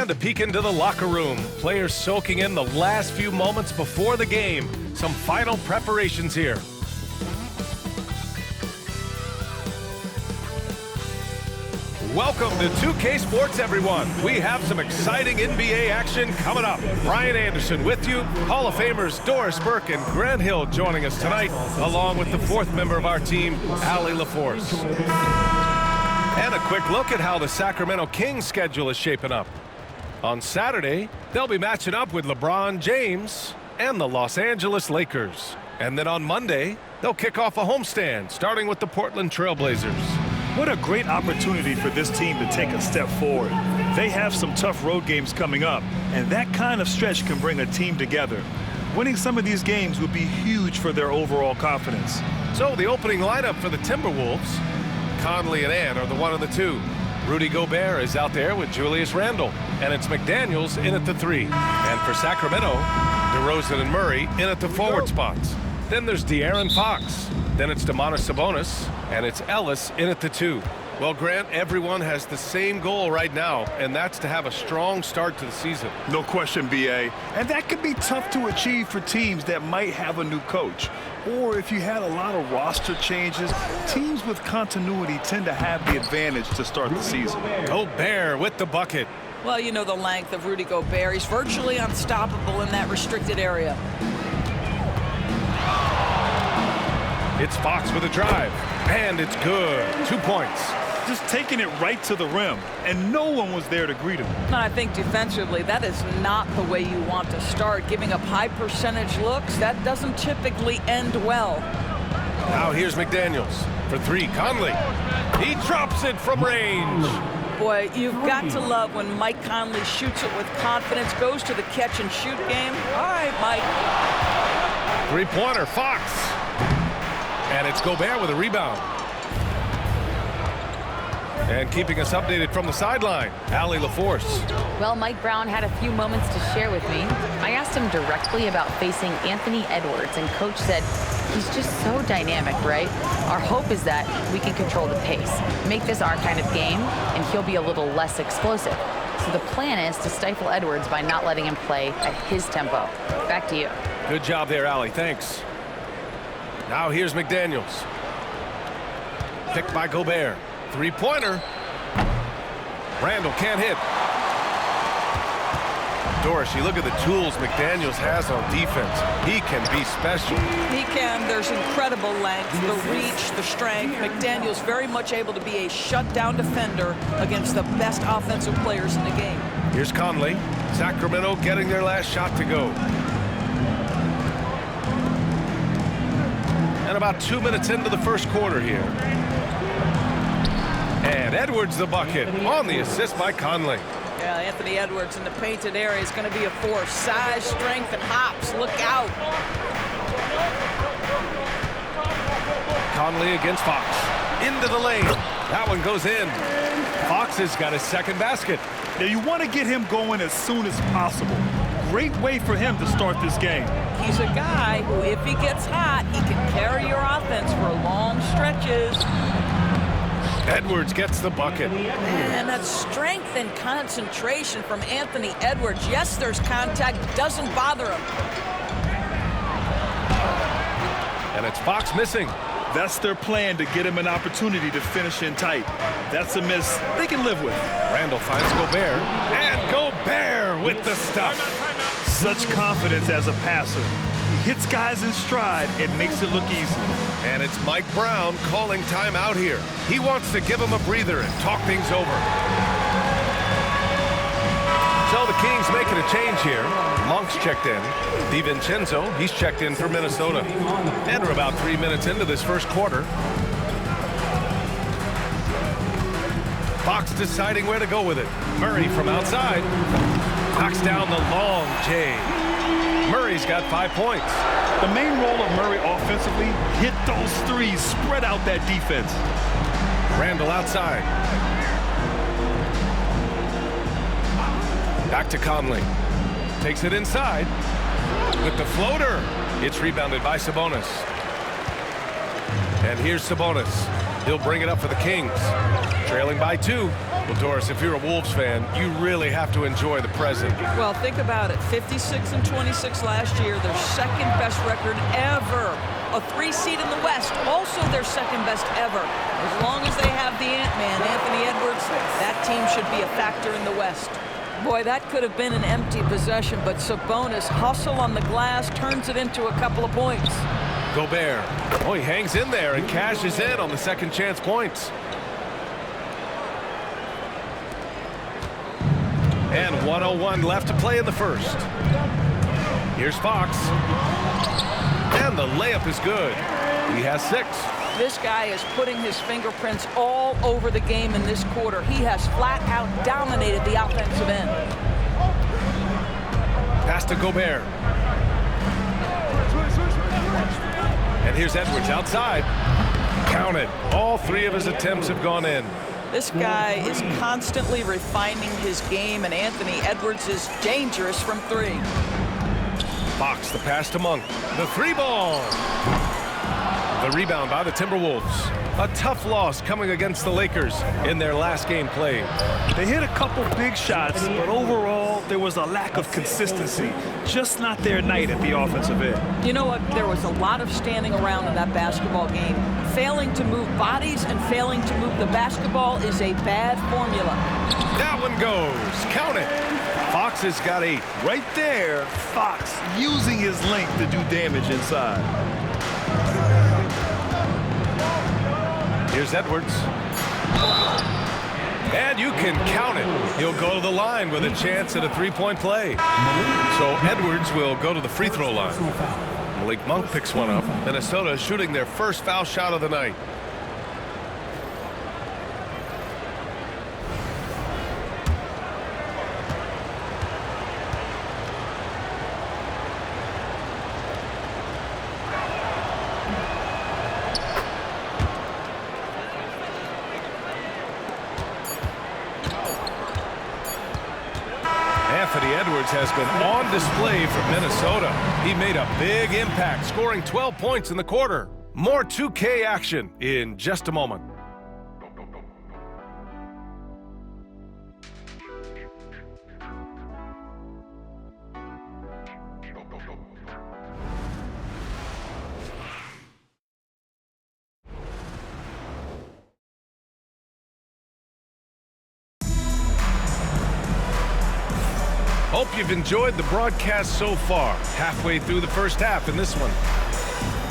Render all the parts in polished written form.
to peek into the locker room. Players soaking in the last few moments before the game. Some final preparations here. Welcome to 2K Sports, everyone. We have some exciting NBA action coming up. Brian Anderson with you. Hall of Famers Doris Burke and Grant Hill joining us tonight, along with the fourth member of our team, Allie LaForce. And a quick look at how the Sacramento Kings schedule is shaping up. On Saturday, they'll be matching up with LeBron James and the Los Angeles Lakers. And then on Monday, they'll kick off a homestand, starting with the Portland Trailblazers. What a great opportunity for this team to take a step forward. They have some tough road games coming up, and that kind of stretch can bring a team together. Winning some of these games would be huge for their overall confidence. So the opening lineup for the Timberwolves, Conley and Ant are the 1 and the 2. Rudy Gobert is out there with Julius Randle, and it's McDaniels in at the 3. And for Sacramento, DeRozan and Murray in at the forward spots. Then there's De'Aaron Fox. Then it's Domantas Sabonis, and it's Ellis in at the 2. Well, Grant, everyone has the same goal right now, and that's to have a strong start to the season. No question, B.A. And that could be tough to achieve for teams that might have a new coach. Or if you had a lot of roster changes, teams with continuity tend to have the advantage to start the season. Gobert with the bucket. Well, you know the length of Rudy Gobert. He's virtually unstoppable in that restricted area. It's Fox with a drive, and it's good. 2 points. Just taking it right to the rim, and no one was there to greet him. And I think defensively, that is not the way you want to start. Giving up high percentage looks, that doesn't typically end well. Now here's McDaniels for 3. Conley. He drops it from range. Boy, you've got to love when Mike Conley shoots it with confidence, goes to the catch and shoot game. All right, Mike. 3-pointer, Fox. And it's Gobert with a rebound. And keeping us updated from the sideline, Allie LaForce. Well, Mike Brown had a few moments to share with me. I asked him directly about facing Anthony Edwards, and Coach said, he's just so dynamic, right? Our hope is that we can control the pace, make this our kind of game, and he'll be a little less explosive. So the plan is to stifle Edwards by not letting him play at his tempo. Back to you. Good job there, Allie. Thanks. Now here's McDaniels. Picked by Gobert. 3-pointer. Randle can't hit. Doris, you look at the tools McDaniels has on defense. He can be special. He can. There's incredible length, the reach, the strength. McDaniels very much able to be a shutdown defender against the best offensive players in the game. Here's Conley. Sacramento getting their last shot to go. And about 2 minutes into the first quarter here. And Edwards the bucket on the assist by Conley. Yeah, Anthony Edwards in the painted area is going to be a force. Size, strength, and hops. Look out. Conley against Fox. Into the lane. That one goes in. Fox has got his second basket. Now you want to get him going as soon as possible. Great way for him to start this game. He's a guy who, if he gets hot, he can carry your offense for long stretches. Edwards gets the bucket. And that strength and concentration from Anthony Edwards. Yes, there's contact. Doesn't bother him. And it's Fox missing. That's their plan, to get him an opportunity to finish in tight. That's a miss they can live with. Randle finds Gobert. And Gobert with the stuff. Such confidence as a passer. He hits guys in stride and makes it look easy. And it's Mike Brown calling timeout here. He wants to give him a breather and talk things over. So the Kings making a change here. Monk's checked in. DiVincenzo, he's checked in for Minnesota. And we're about 3 minutes into this first quarter. Fox deciding where to go with it. Murray from outside. Knocks down the long J. Murray's got 5 points. The main role of Murray offensively, hit those threes, spread out that defense. Randle outside. Back to Conley. Takes it inside. With the floater. It's rebounded by Sabonis. And here's Sabonis. He'll bring it up for the Kings. Trailing by 2. Well, Doris, if you're a Wolves fan, you really have to enjoy the present. Well, think about it. 56-26 last year, their second best record ever. A 3 seed in the West, also their second best ever. As long as they have the Ant-Man, Anthony Edwards, that team should be a factor in the West. Boy, that could have been an empty possession, but Sabonis hustle on the glass, turns it into a couple of points. Gobert. Oh, he hangs in there and cashes in on the second chance points. And 1:01 left to play in the first. Here's Fox. And the layup is good. He has 6. This guy is putting his fingerprints all over the game in this quarter. He has flat out dominated the offensive end. Pass to Gobert. And here's Edwards outside. Counted. All 3 of his attempts have gone in. This guy is constantly refining his game, and Anthony Edwards is dangerous from 3. Fox, the pass to Monk. The 3-ball. The rebound by the Timberwolves. A tough loss coming against the Lakers in their last game played. They hit a couple big shots, but overall, there was a lack of consistency. Just not their night at the offensive end. You know what? There was a lot of standing around in that basketball game. Failing to move bodies and failing to move the basketball is a bad formula. That one goes. Count it. Fox has got 8. Right there, Fox using his length to do damage inside. Here's Edwards. And you can count it. He'll go to the line with a chance at a 3-point play. So Edwards will go to the free throw line. Malik Monk picks one up. Minnesota shooting their first foul shot of the night. Anthony Edwards has been on display for Minnesota. He made a big impact, scoring 12 points in the quarter. More 2K action in just a moment. Hope you've enjoyed the broadcast so far. Halfway through the first half in this one.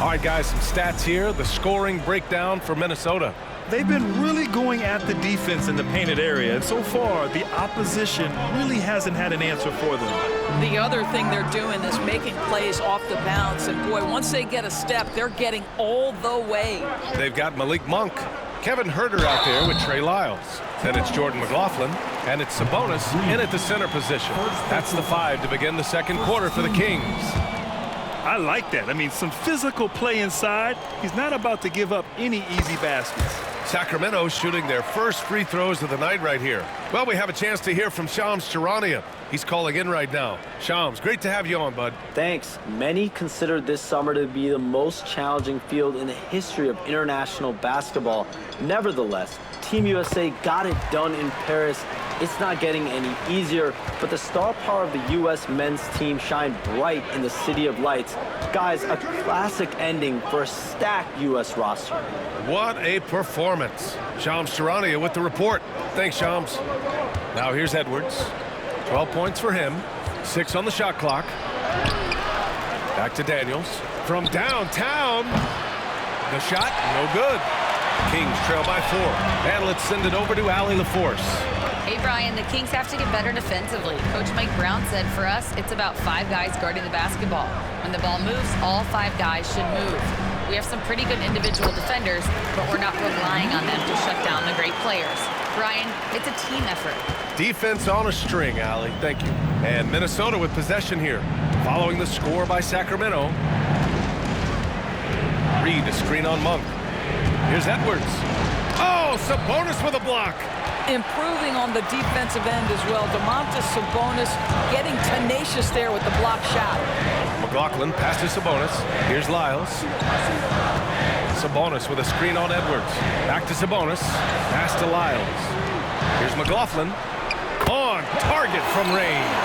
All right, guys, some stats here. The scoring breakdown for Minnesota. They've been really going at the defense in the painted area, and so far, the opposition really hasn't had an answer for them. The other thing they're doing is making plays off the bounce, and boy, once they get a step, they're getting all the way. They've got Malik Monk, Kevin Huerter out there with Trey Lyles. Then it's Jordan McLaughlin, and it's Sabonis in at the center position. That's the 5 to begin the second quarter for the Kings. I like that. I mean, some physical play inside. He's not about to give up any easy baskets. Sacramento shooting their first free throws of the night right here. Well, we have a chance to hear from Shams Charania. He's calling in right now. Shams, great to have you on, bud. Thanks. Many consider this summer to be the most challenging field in the history of international basketball. Nevertheless, Team USA got it done in Paris. It's not getting any easier, but the star power of the U.S. men's team shined bright in the City of Lights. Guys, a classic ending for a stacked U.S. roster. What a performance. Shams Charania with the report. Thanks, Shams. Now here's Edwards. 12 points for him. 6 on the shot clock. Back to Daniels. From downtown. The shot, no good. Kings trail by 4. And let's send it over to Allie LaForce. Hey, Brian, the Kings have to get better defensively. Coach Mike Brown said for us, it's about 5 guys guarding the basketball. When the ball moves, all 5 guys should move. We have some pretty good individual defenders, but we're not relying on them to shut down the great players. Brian, it's a team effort. Defense on a string, Allie. Thank you. And Minnesota with possession here. Following the score by Sacramento. Reed, a screen on Monk. Here's Edwards. Oh, Sabonis with a block. improving on the defensive end as well. Domantas Sabonis getting tenacious there with the block shot. McLaughlin pass to Sabonis. Here's Lyles. Sabonis with a screen on Edwards. Back to Sabonis. Pass to Lyles. Here's McLaughlin. On target from range.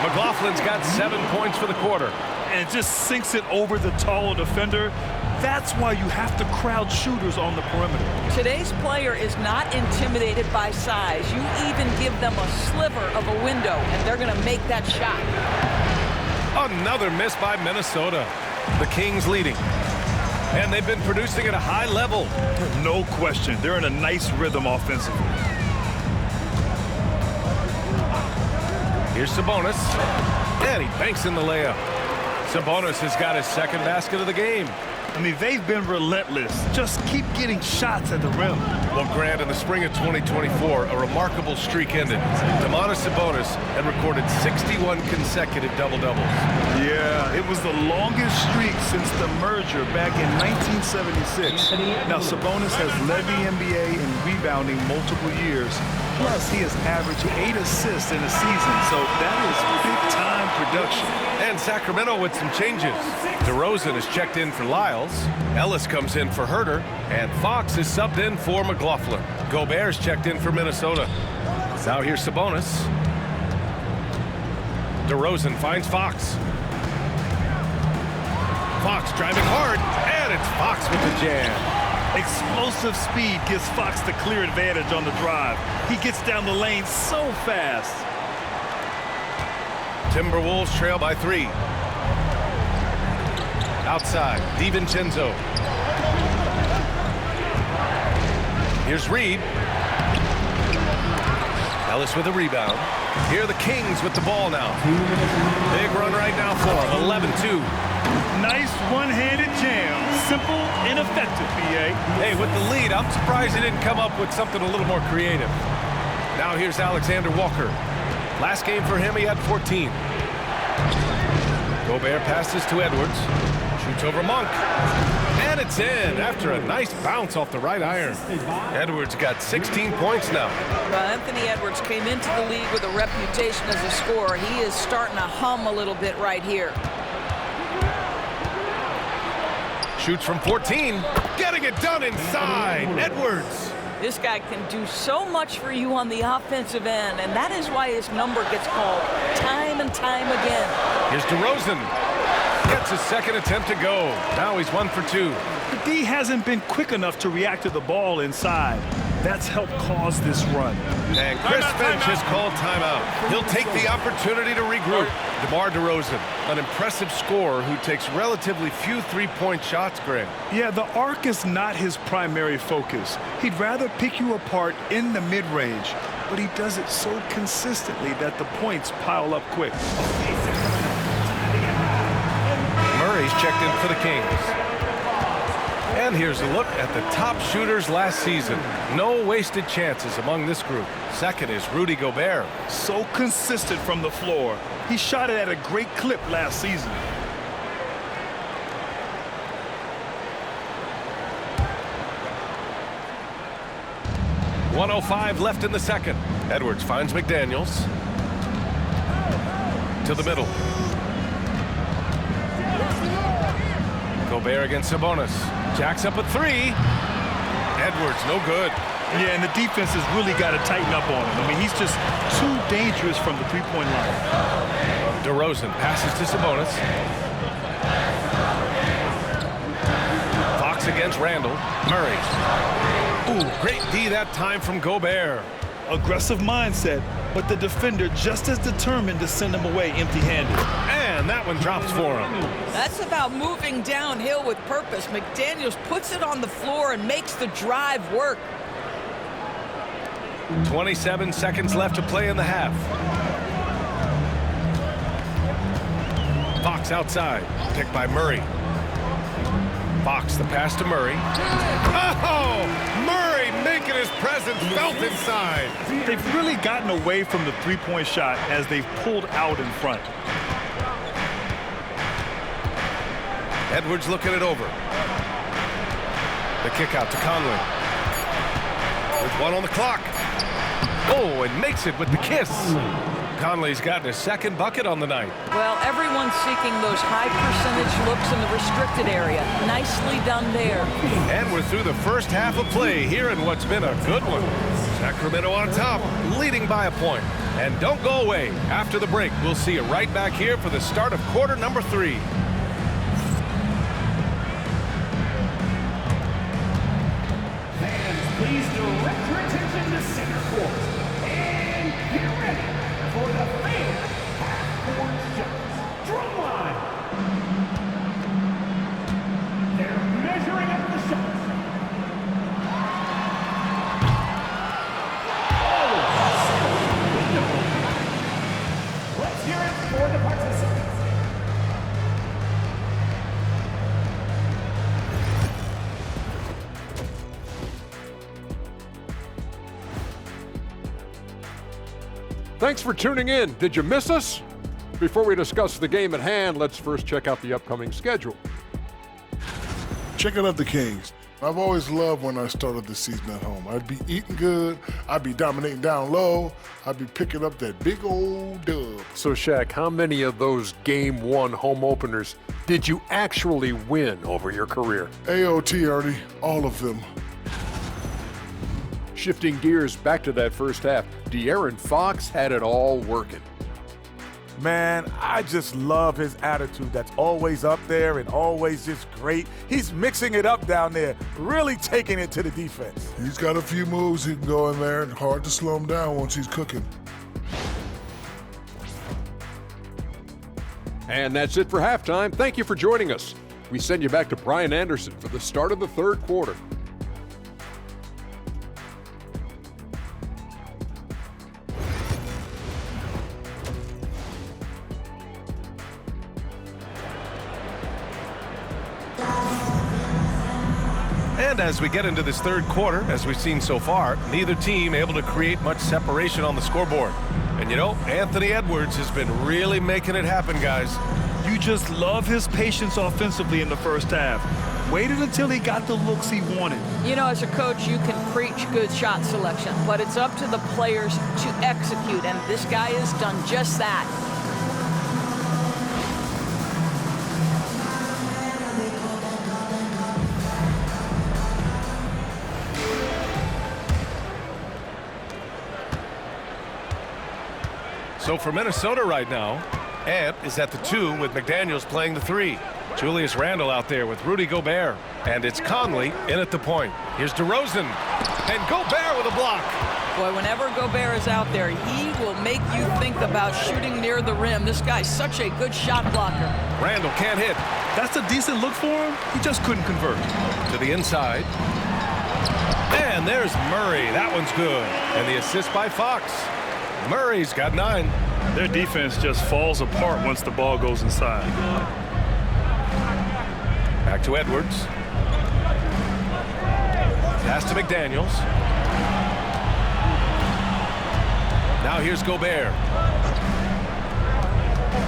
McLaughlin's got 7 points for the quarter. And just sinks it over the taller defender. That's why you have to crowd shooters on the perimeter. Today's player is not intimidated by size. You even give them a sliver of a window, and they're going to make that shot. Another miss by Minnesota. The Kings leading. And they've been producing at a high level. No question. They're in a nice rhythm offensively. Here's Sabonis. And he banks in the layup. Sabonis has got his second basket of the game. I mean, they've been relentless. Just keep getting shots at the rim. Well, Grant, in the spring of 2024, a remarkable streak ended. Domantas Sabonis had recorded 61 consecutive double-doubles. Yeah, it was the longest streak since the merger back in 1976. Now, Sabonis has led the NBA in rebounding multiple years. Plus, he has averaged 8 assists in a season, so that is big-time production. And Sacramento with some changes. DeRozan is checked in for Lyles. Ellis comes in for Herter. And Fox is subbed in for McLaughlin. Gobert's checked in for Minnesota. Now here's Sabonis. DeRozan finds Fox. Fox driving hard, and it's Fox with the jam. Explosive speed gives Fox the clear advantage on the drive. He gets down the lane so fast. Timberwolves trail by 3. Outside, DiVincenzo. Here's Reed. Ellis with a rebound. Here are the Kings with the ball now. Big run right now for them, 11-2. Nice one-handed jam. Simple and effective, BA. Hey, with the lead, I'm surprised he didn't come up with something a little more creative. Now here's Alexander Walker. Last game for him, he had 14. Gobert passes to Edwards. Shoots over Monk. And it's in after a nice bounce off the right iron. Edwards got 16 points now. Well, Anthony Edwards came into the league with a reputation as a scorer. He is starting to hum a little bit right here. Shoots from 14. Getting it done inside. Edwards. This guy can do so much for you on the offensive end, and that is why his number gets called time and time again. Here's DeRozan. Gets his second attempt to go. Now he's 1 for 2. The D hasn't been quick enough to react to the ball inside. That's helped cause this run. And Chris Finch has called timeout. He'll take the opportunity to regroup. DeMar DeRozan, an impressive scorer who takes relatively few three-point shots, Greg. Yeah, the arc is not his primary focus. He'd rather pick you apart in the mid-range, but he does it so consistently that the points pile up quick. Murray's checked in for the Kings. And here's a look at the top shooters last season. No wasted chances among this group. Second is Rudy Gobert. So consistent from the floor. He shot it at a great clip last season. .105 left in the second. Edwards finds McDaniels. To the middle. Gobert against Sabonis. Jacks up at 3. Edwards, no good. Yeah, and the defense has really got to tighten up on him. I mean, he's just too dangerous from the three-point line. DeRozan passes to Sabonis. Fox against Randall. Murray. Ooh, great D that time from Gobert. Aggressive mindset, but the defender just as determined to send him away empty-handed. And that one drops for him. That's about moving downhill with purpose. McDaniels puts it on the floor and makes the drive work. 27 seconds left to play in the half. Fox outside, picked by Murray. Fox, the pass to Murray. Oh! Murray making his presence felt inside. They've really gotten away from the three-point shot as they've pulled out in front. Edwards looking it over. The kick out to Conley. With 1 on the clock. Oh, and makes it with the kiss. Conley's gotten his second bucket on the night. Well, everyone's seeking those high percentage looks in the restricted area. Nicely done there. And we're through the first half of play here in what's been a good one. Sacramento on top, leading by a point. And don't go away. After the break, we'll see you right back here for the start of quarter number 3. Fans, please direct your attention to center court. And get ready for the fan half-court shots. Drum line. They're measuring up the shots. Let's hear it for the participants. Thanks for tuning in. Did you miss us? Before we discuss the game at hand, let's first check out the upcoming schedule. Checking out the Kings. I've always loved when I started the season at home. I'd be eating good, I'd be dominating down low, I'd be picking up that big old dub. So, Shaq, how many of those Game 1 home openers did you actually win over your career? AOT, Artie, all of them. Shifting gears back to that first half, De'Aaron Fox had it all working. Man, I just love his attitude that's always up there and always just great. He's mixing it up down there, really taking it to the defense. He's got a few moves he can go in there, and hard to slow him down once he's cooking. And that's it for halftime. Thank you for joining us. We send you back to Brian Anderson for the start of the third quarter. And as we get into this third quarter, as we've seen so far, neither team able to create much separation on the scoreboard. And you know, Anthony Edwards has been really making it happen, guys. You just love his patience offensively in the first half. Waited until he got the looks he wanted. You know, as a coach, you can preach good shot selection, but it's up to the players to execute, and this guy has done just that. So for Minnesota right now, Ant is at the 2 with McDaniels playing the 3. Julius Randle out there with Rudy Gobert. And it's Conley in at the point. Here's DeRozan. And Gobert with a block. Boy, whenever Gobert is out there, he will make you think about shooting near the rim. This guy's such a good shot blocker. Randle can't hit. That's a decent look for him. He just couldn't convert. To the inside. And there's Murray. That one's good. And the assist by Fox. Murray's got 9. Their defense just falls apart once the ball goes inside. Back to Edwards. Pass to McDaniels. Now here's Gobert.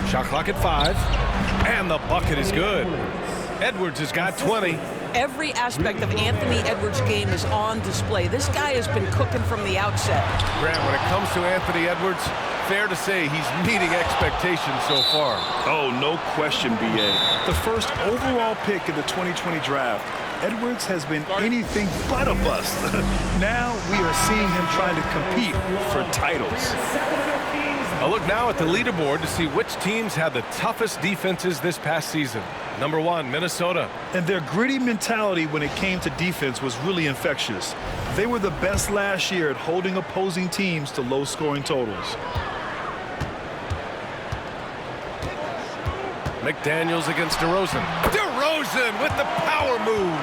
Shot clock at 5. And the bucket is good. Edwards has got 20. Every aspect of Anthony Edwards' game is on display. This guy has been cooking from the outset. Grant, when it comes to Anthony Edwards, fair to say he's meeting expectations so far. Oh, no question, B.A. The first overall pick in the 2020 draft, Edwards has been anything but a bust. Now we are seeing him trying to compete for titles. A look now at the leaderboard to see which teams had the toughest defenses this past season. Number 1, Minnesota. And their gritty mentality when it came to defense was really infectious. They were the best last year at holding opposing teams to low-scoring totals. McDaniels against DeRozan. DeRozan with the power move.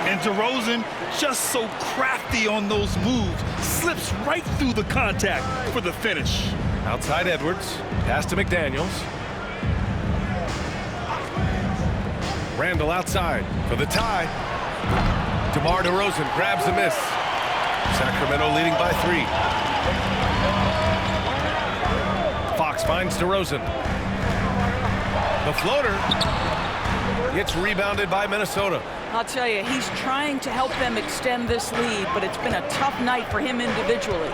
And DeRozan, just so crafty on those moves, slips right through the contact for the finish. Outside Edwards. Pass to McDaniels. Randle outside for the tie. DeMar DeRozan grabs a miss. Sacramento leading by 3. Fox finds DeRozan. The floater gets rebounded by Minnesota. I'll tell you, he's trying to help them extend this lead, but it's been a tough night for him individually.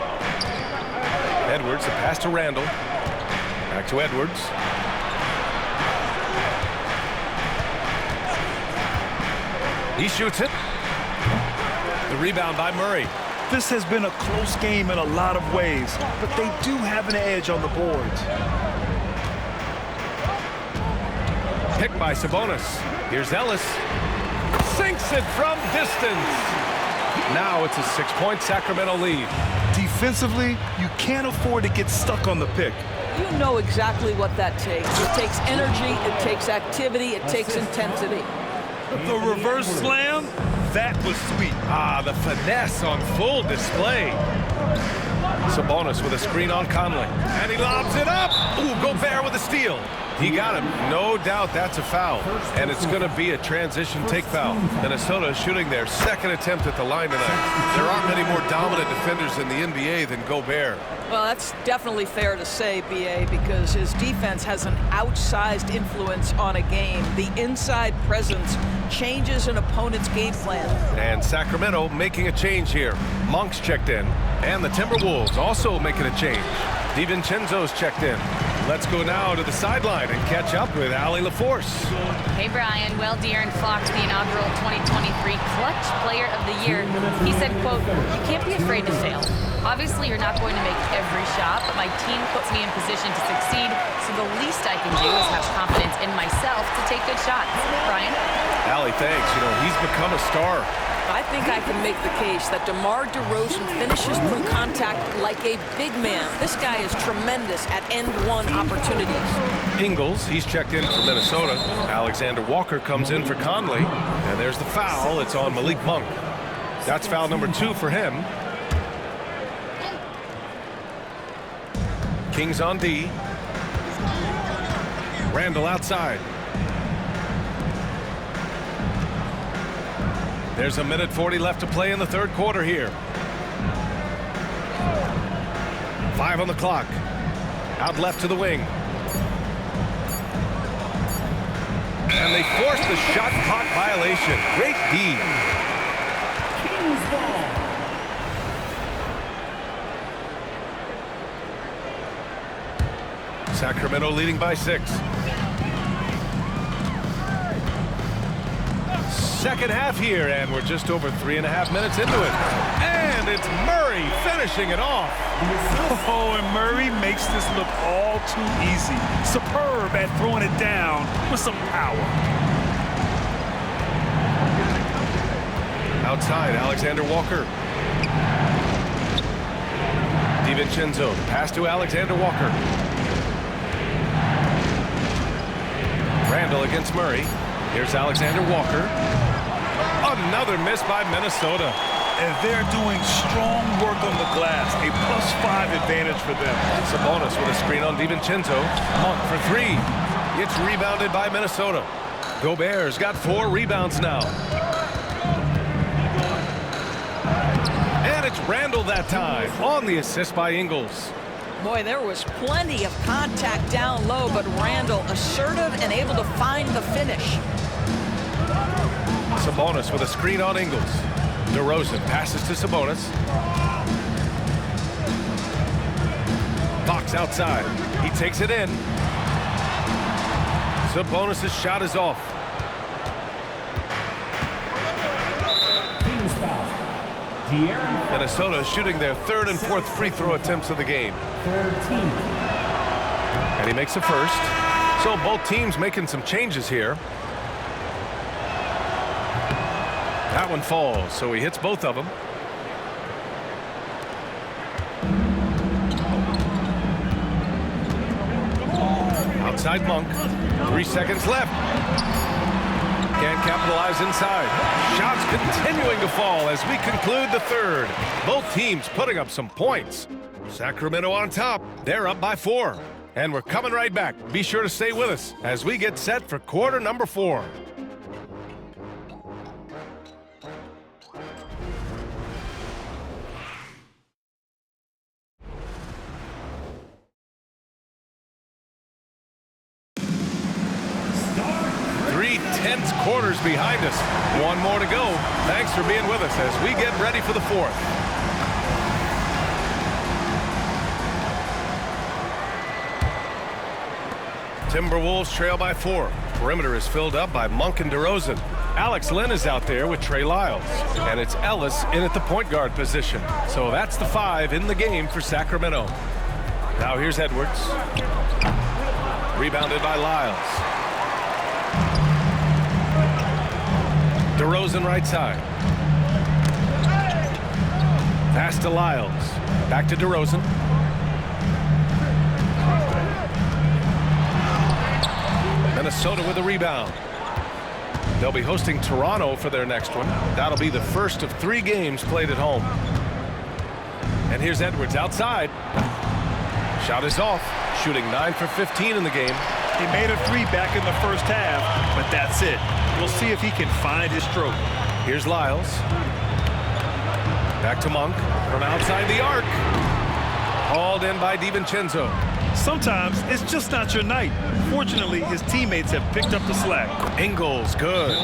Edwards, the pass to Randall. Back to Edwards. He shoots it. The rebound by Murray. This has been a close game in a lot of ways, but they do have an edge on the boards. Picked by Sabonis. Here's Ellis. Sinks it from distance. Now it's a 6-point Sacramento lead. Defensively, you can't afford to get stuck on the pick. You know exactly what that takes. It takes energy, it takes activity, it takes intensity. The reverse slam, that was sweet. Ah, the finesse on full display. Sabonis with a screen on Conley. And he lobs it up. Ooh, Gobert with a steal. He got him. No doubt that's a foul. And it's going to be a transition take foul. Minnesota is shooting their second attempt at the line tonight. There aren't many more dominant defenders in the NBA than Gobert. Well, that's definitely fair to say, B.A., because his defense has an outsized influence on a game. The inside presence changes an opponent's game plan. And Sacramento making a change here. Monk's checked in. And the Timberwolves also making a change. DiVincenzo's checked in. Let's go now to the sideline and catch up with Allie LaForce. Hey, Brian. Well, De'Aaron Fox, the inaugural 2023 Clutch Player of the Year. He said, quote, "You can't be afraid to fail. Obviously, you're not going to make every shot, but my team puts me in position to succeed, so the least I can do is have confidence in myself to take good shots." Brian? Allie, thanks. You know, he's become a star. I think I can make the case that DeMar DeRozan finishes through contact like a big man. This guy is tremendous at end-one opportunities. Ingles, he's checked in for Minnesota. Alexander Walker comes in for Conley. And there's the foul. It's on Malik Monk. That's foul number 2 for him. Kings on D. Randall outside. There's a minute 40 left to play in the third quarter here. 5 on the clock. Out left to the wing. And they force the shot clock violation. Great D. Kings ball. Sacramento leading by 6. Second half here, and we're just over 3.5 minutes into it. And it's Murray finishing it off. Oh, and Murray makes this look all too easy. Superb at throwing it down with some power. Outside, Alexander Walker. DiVincenzo, pass to Alexander Walker. Randall against Murray. Here's Alexander Walker. Another miss by Minnesota. And they're doing strong work on the glass. A +5 advantage for them. Sabonis with a screen on DiVincenzo. Monk for 3. It's rebounded by Minnesota. Gobert's got 4 rebounds now. And it's Randall that time on the assist by Ingles. Boy, there was plenty of contact down low, but Randall assertive and able to find the finish. Sabonis with a screen on Ingles. DeRozan passes to Sabonis. Fox outside. He takes it in. Sabonis' shot is off. Kings foul. De'Aaron. Minnesota is shooting their 3rd and 4th free throw attempts of the game. 13. And he makes a first. So both teams making some changes here. That one falls, so he hits both of them. Outside Monk. 3 seconds left. Can't capitalize inside. Shots continuing to fall as we conclude the third. Both teams putting up some points. Sacramento on top. They're up by 4. And we're coming right back. Be sure to stay with us as we get set for quarter number 4. Tense quarters behind us. One more to go. Thanks for being with us as we get ready for the 4th. Timberwolves trail by 4. Perimeter is filled up by Monk and DeRozan. Alex Len is out there with Trey Lyles. And it's Ellis in at the point guard position. So that's the 5 in the game for Sacramento. Now here's Edwards. Rebounded by Lyles. DeRozan right side. Pass to Lyles. Back to DeRozan. Minnesota with a rebound. They'll be hosting Toronto for their next one. That'll be the first of 3 games played at home. And here's Edwards outside. Shot is off. Shooting 9 for 15 in the game. He made a 3 back in the first half, but that's it. We'll see if he can find his stroke. Here's Lyles. Back to Monk from outside the arc. Hauled in by DiVincenzo. Sometimes it's just not your night. Fortunately, his teammates have picked up the slack. Ingles, good.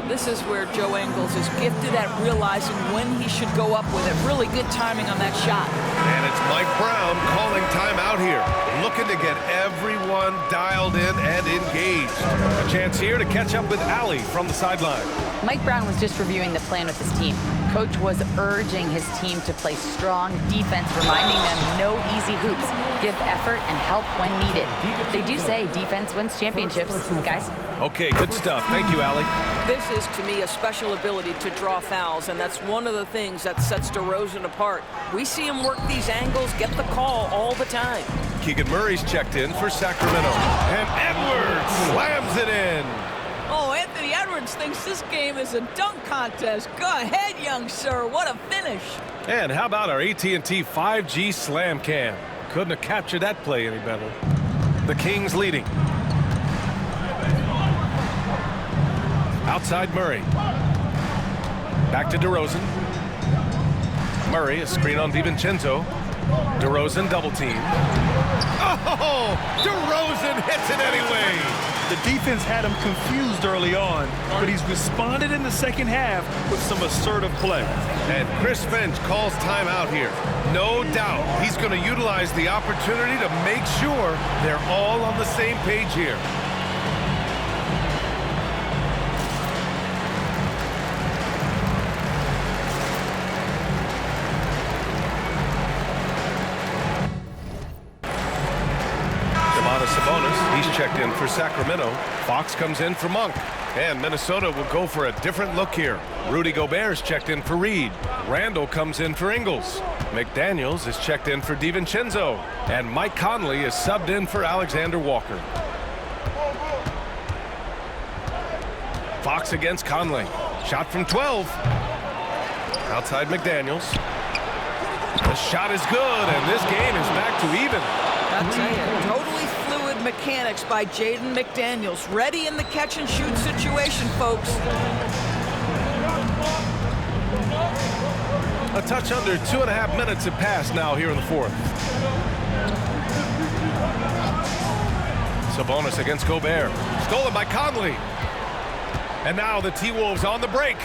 This is where Joe Ingles is gifted at realizing when he should go up with it. Really good timing on that shot. And it's Mike Brown calling timeout here. Looking to get everyone dialed in and engaged. A chance here to catch up with Allie from the sideline. Mike Brown was just reviewing the plan with his team. Coach was urging his team to play strong defense, reminding them no easy hoops. Give effort and help when needed. They do say defense wins championships, guys. Okay, good stuff. Thank you, Allie. This is, to me, a special ability to draw fouls, and that's one of the things that sets DeRozan apart. We see him work these angles, get the call all the time. Keegan Murray's checked in for Sacramento. And Edwards slams it in. Oh, Anthony Edwards thinks this game is a dunk contest. Go ahead, young sir. What a finish. And how about our AT&T 5G Slam Cam? Couldn't have captured that play any better. The Kings leading. Outside Murray. Back to DeRozan. Murray, a screen on DiVincenzo. DeRozan double team. Oh, DeRozan hits it anyway. The defense had him confused early on, but he's responded in the second half with some assertive play. And Chris Finch calls timeout here. No doubt he's going to utilize the opportunity to make sure they're all on the same page here. He's checked in for Sacramento. Fox comes in for Monk. And Minnesota will go for a different look here. Rudy Gobert's checked in for Reed. Randall comes in for Ingles. McDaniels is checked in for DiVincenzo. And Mike Conley is subbed in for Alexander Walker. Fox against Conley. Shot from 12. Outside McDaniels. The shot is good, and this game is back to even. I'll tell you, totally fluid mechanics by Jaden McDaniels. Ready in the catch-and-shoot situation, folks. A touch under 2.5 minutes have passed now here in the fourth. Sabonis against Gobert. Stolen by Conley. And now the T-Wolves on the break.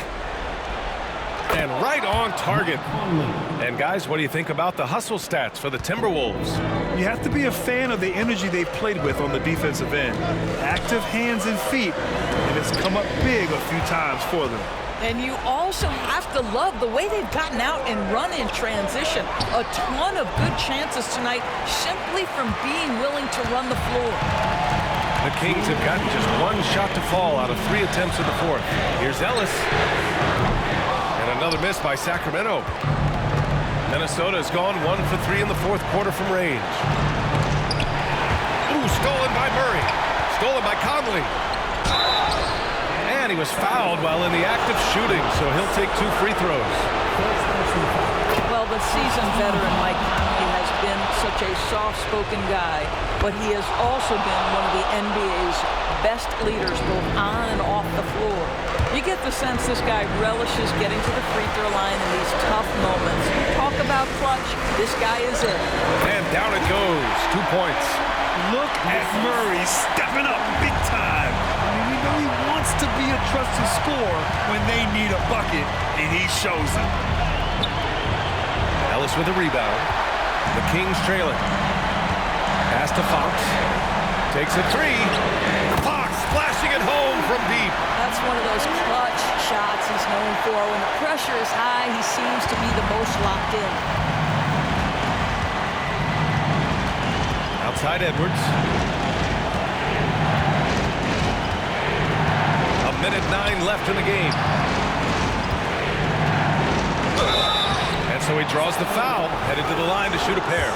And right on target. And guys, what do you think about the hustle stats for the Timberwolves? You have to be a fan of the energy they've played with on the defensive end. Active hands and feet, and it's come up big a few times for them. And you also have to love the way they've gotten out and run in transition. A ton of good chances tonight simply from being willing to run the floor. The Kings have gotten just one shot to fall out of 3 attempts in the fourth. Here's Ellis. And another miss by Sacramento. Minnesota has gone 1 for 3 in the fourth quarter from range. Ooh, stolen by Murray. Stolen by Conley. And he was fouled while in the act of shooting, so he'll take 2 free throws. Well, the seasoned veteran Mike Conley has been such a soft-spoken guy, but he has also been one of the NBA's best leaders both on and off the floor. You get the sense this guy relishes getting to the free throw line in these tough moments. Talk about clutch. This guy is it. And down it goes. 2 points. Look at Murray stepping up big time. I mean, we know he wants to be a trusted scorer when they need a bucket, and he shows it. Ellis with a rebound. The Kings trailing. Pass to Fox. Takes a three. Fox flashing it home from deep. That's one of those clutch shots he's known for. When the pressure is high, he seems to be the most locked in. Outside Edwards. A minute 9 left in the game. And so he draws the foul, headed to the line to shoot a pair.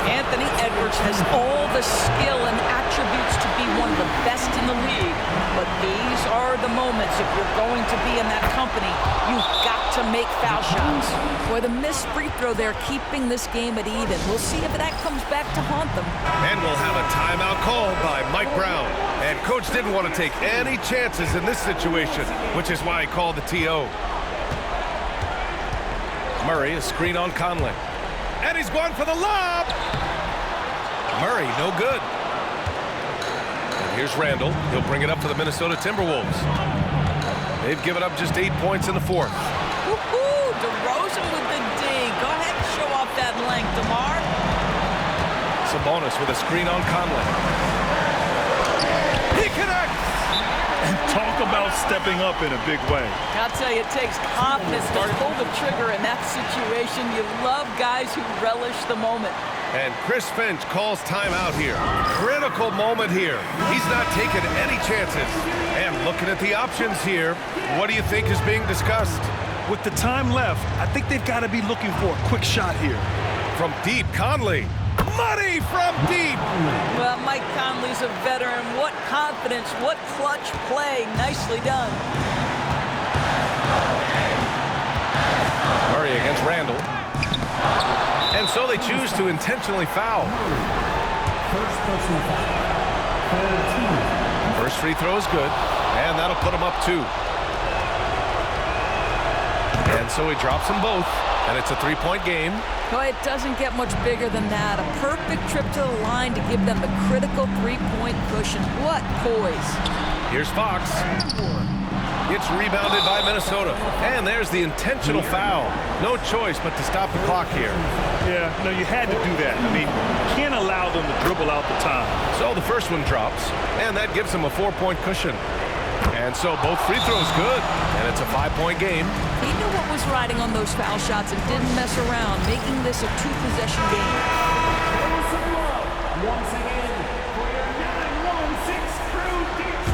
Anthony Edwards has all the skill and attributes to be one of the best in the league. But these are the moments, if you're going to be in that company, you've got to make foul shots. Boy, the missed free throw there keeping this game at even. We'll see if that comes back to haunt them. And we'll have a timeout called by Mike Brown. And coach didn't want to take any chances in this situation, which is why he called the TO. Murray, a screen on Conley. And he's going for the lob. Murray, no good. And here's Randall. He'll bring it up for the Minnesota Timberwolves. They've given up just 8 points in the fourth. Woo-hoo! DeRozan with the D. Go ahead and show off that length, DeMar. Sabonis with a screen on Conley. He connects! And talk about stepping up in a big way. I'll tell you, it takes confidence to pull the trigger in that situation. You love guys who relish the moment. And Chris Finch calls timeout here. Critical moment here. He's not taking any chances. And looking at the options here, what do you think is being discussed? With the time left, I think they've got to be looking for a quick shot here. From deep, Conley. Money from deep. Well, Mike Conley's a veteran. What confidence, what clutch play. Nicely done. Murray against Randall. And so they choose to intentionally foul. First free throw is good, and that'll put him up 2. And so he drops them both, and it's a 3-point game. Boy, it doesn't get much bigger than that. A perfect trip to the line to give them the critical 3-point cushion. What poise. Here's Fox. It's rebounded by Minnesota. And there's the intentional foul. No choice but to stop the clock here. Yeah, no, you had to do that. I mean, you can't allow them to dribble out the time. So the first one drops, and that gives them a 4-point cushion. And so both free throws good, and it's a 5-point game. He knew what was riding on those foul shots and didn't mess around, making this a 2-possession game. Once again, for your 9-1-6 crew team.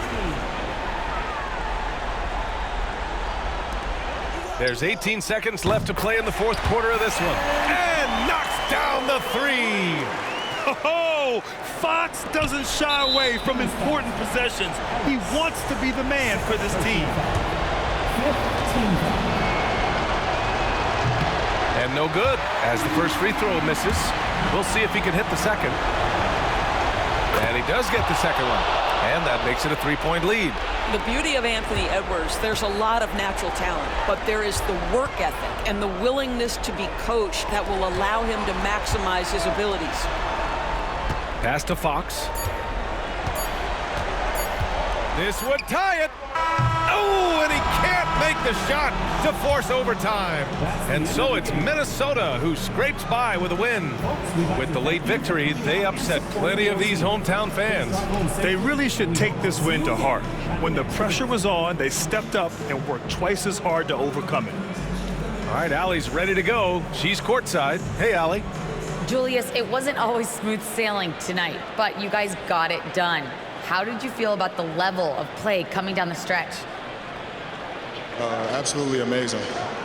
There's 18 seconds left to play in the fourth quarter of this one. And knocks down the 3. Oh, Fox doesn't shy away from important possessions. He wants to be the man for this team. And no good, as the first free throw misses. We'll see if he can hit the second. And he does get the second one. And that makes it a 3-point lead. The beauty of Anthony Edwards, there's a lot of natural talent, but there is the work ethic and the willingness to be coached that will allow him to maximize his abilities. Pass to Fox. This would tie it. Oh, and he can't make the shot to force overtime. And so it's Minnesota who scrapes by with a win. With the late victory, they upset plenty of these hometown fans. They really should take this win to heart. When the pressure was on, they stepped up and worked twice as hard to overcome it. All right, Allie's ready to go. She's courtside. Hey, Allie. Julius, it wasn't always smooth sailing tonight, but you guys got it done. How did you feel about the level of play coming down the stretch? Absolutely amazing.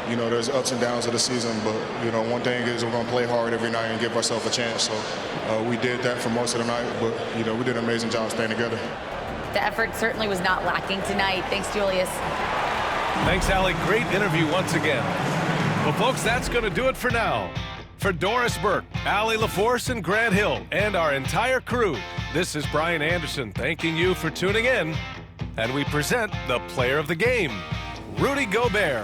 You know, there's ups and downs of the season, but, you know, one thing is we're going to play hard every night and give ourselves a chance. So we did that for most of the night, but, you know, we did an amazing job staying together. The effort certainly was not lacking tonight. Thanks, Julius. Thanks, Allie. Great interview once again. Well, folks, that's going to do it for now. For Doris Burke, Allie LaForce, and Grant Hill, and our entire crew, this is Brian Anderson thanking you for tuning in. And we present the player of the game, Rudy Gobert.